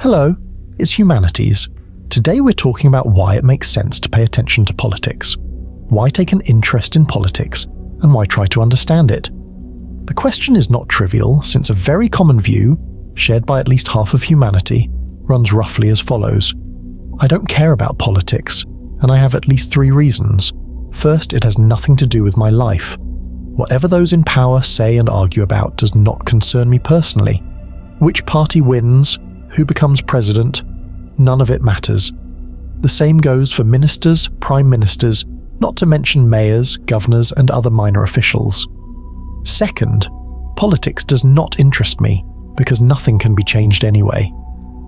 Hello, it's Humanities. Today we're talking about why it makes sense to pay attention to politics, why take an interest in politics, and why try to understand it. The question is not trivial, since a very common view, shared by at least half of humanity, runs roughly as follows. I don't care about politics, and I have at least 3 reasons. First, it has nothing to do with my life. Whatever those in power say and argue about does not concern me personally. Which party wins, who becomes president, none of it matters. The same goes for ministers, prime ministers, not to mention mayors, governors, and other minor officials. Second, politics does not interest me, because nothing can be changed anyway.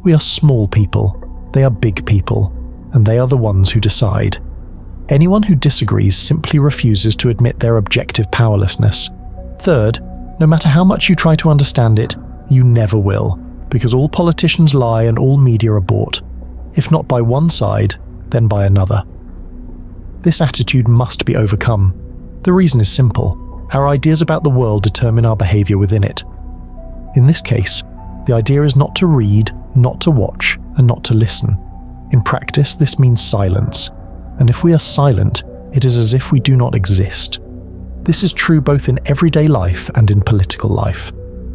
We are small people, they are big people, and they are the ones who decide. Anyone who disagrees simply refuses to admit their objective powerlessness. Third, no matter how much you try to understand it, you never will, because all politicians lie and all media are bought, if not by one side, then by another. This attitude must be overcome. The reason is simple. Our ideas about the world determine our behavior within it. In this case, the idea is not to read, not to watch, and not to listen. In practice, this means silence. And if we are silent, it is as if we do not exist. This is true both in everyday life and in political life.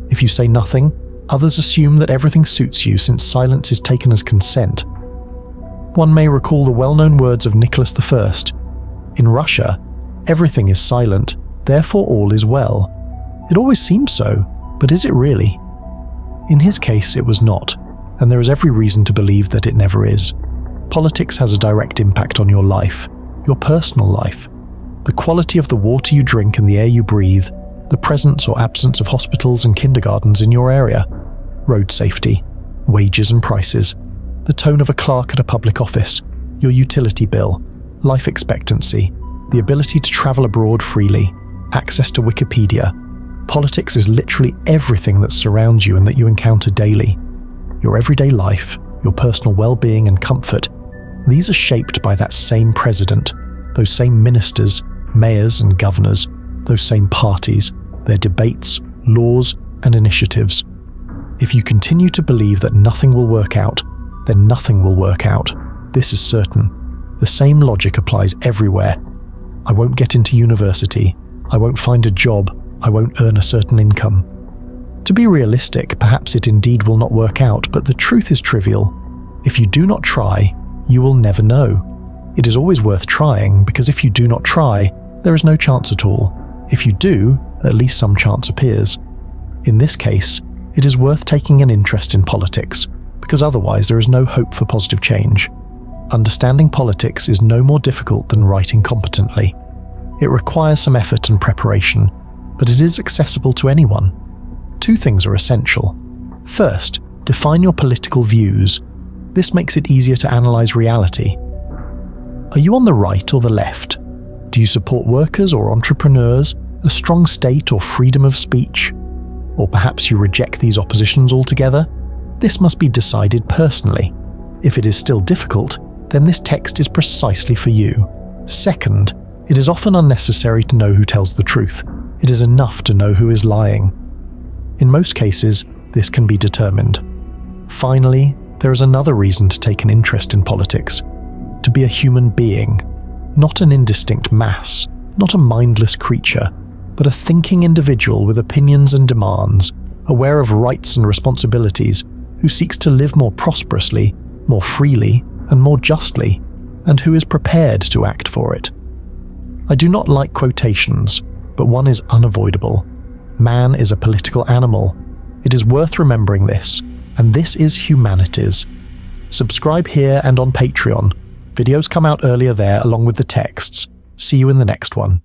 If you say nothing, others assume that everything suits you since silence is taken as consent. One may recall the well-known words of Nicholas I. In Russia, everything is silent, therefore all is well. It always seems so, but is it really? In his case, it was not, and there is every reason to believe that it never is. Politics has a direct impact on your life, your personal life. The quality of the water you drink and the air you breathe, the presence or absence of hospitals and kindergartens in your area, road safety, wages and prices, the tone of a clerk at a public office, your utility bill, life expectancy, the ability to travel abroad freely, access to Wikipedia. Politics is literally everything that surrounds you and that you encounter daily. Your everyday life, your personal well-being and comfort, these are shaped by that same president, those same ministers, mayors and governors, those same parties, their debates, laws, and initiatives. If you continue to believe that nothing will work out, then nothing will work out. This is certain. The same logic applies everywhere. I won't get into university. I won't find a job. I won't earn a certain income. To be realistic, perhaps it indeed will not work out, but the truth is trivial. If you do not try, you will never know. It is always worth trying, because if you do not try, there is no chance at all. If you do, at least some chance appears. In this case, it is worth taking an interest in politics, because otherwise there is no hope for positive change. Understanding politics is no more difficult than writing competently. It requires some effort and preparation, but it is accessible to anyone. 2 things are essential. First, define your political views. This makes it easier to analyze reality. Are you on the right or the left? Do you support workers or entrepreneurs, a strong state or freedom of speech? Or perhaps you reject these oppositions altogether? This must be decided personally. If it is still difficult, then this text is precisely for you. Second, it is often unnecessary to know who tells the truth. It is enough to know who is lying. In most cases, this can be determined. Finally, there is another reason to take an interest in politics. To be a human being, not an indistinct mass, not a mindless creature, but a thinking individual with opinions and demands, aware of rights and responsibilities, who seeks to live more prosperously, more freely, and more justly, and who is prepared to act for it. I do not like quotations, but one is unavoidable. Man is a political animal. It is worth remembering this, and this is Humanities. Subscribe here and on Patreon. Videos come out earlier there along with the texts. See you in the next one.